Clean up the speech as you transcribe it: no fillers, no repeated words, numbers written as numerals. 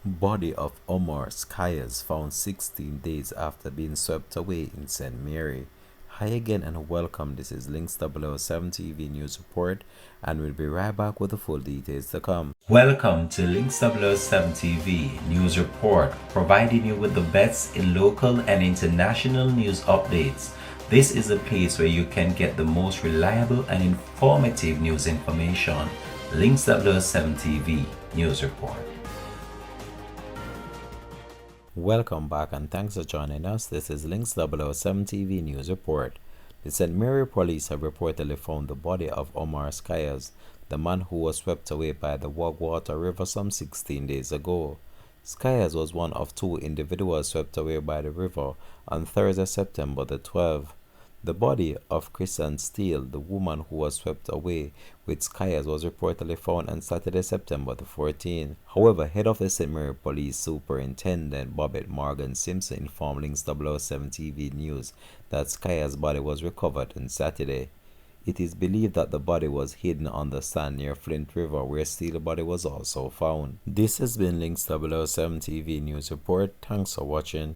Body of Omar Skyers found 16 days after being swept away in St. Mary. Hi again and welcome. This is Links 007 TV News Report, and we'll be right back with the full details to come. Welcome to Links 007 TV News Report, providing you with the best in local and international news updates. This is a place where you can get the most reliable and informative news information. Links 007 TV News Report. Welcome back and thanks for joining us. This is Links 007 TV News Report. The St. Mary police have reportedly found the body of Omar Skyers, the man who was swept away by the Wag Water River some 16 days ago. Skyers was one of two individuals swept away by the river on Thursday, September the 12th. The body of Kristen Steele, the woman who was swept away with Skyers, was reportedly found on Saturday, September the 14th. However, head of the St. Mary Police Superintendent Bobette Morgan Simpson informed Links 007 TV News that Skyers' body was recovered on Saturday. It is believed that the body was hidden on the sand near Flint River, where Steele's body was also found. This has been Links 007 TV News Report. Thanks for watching.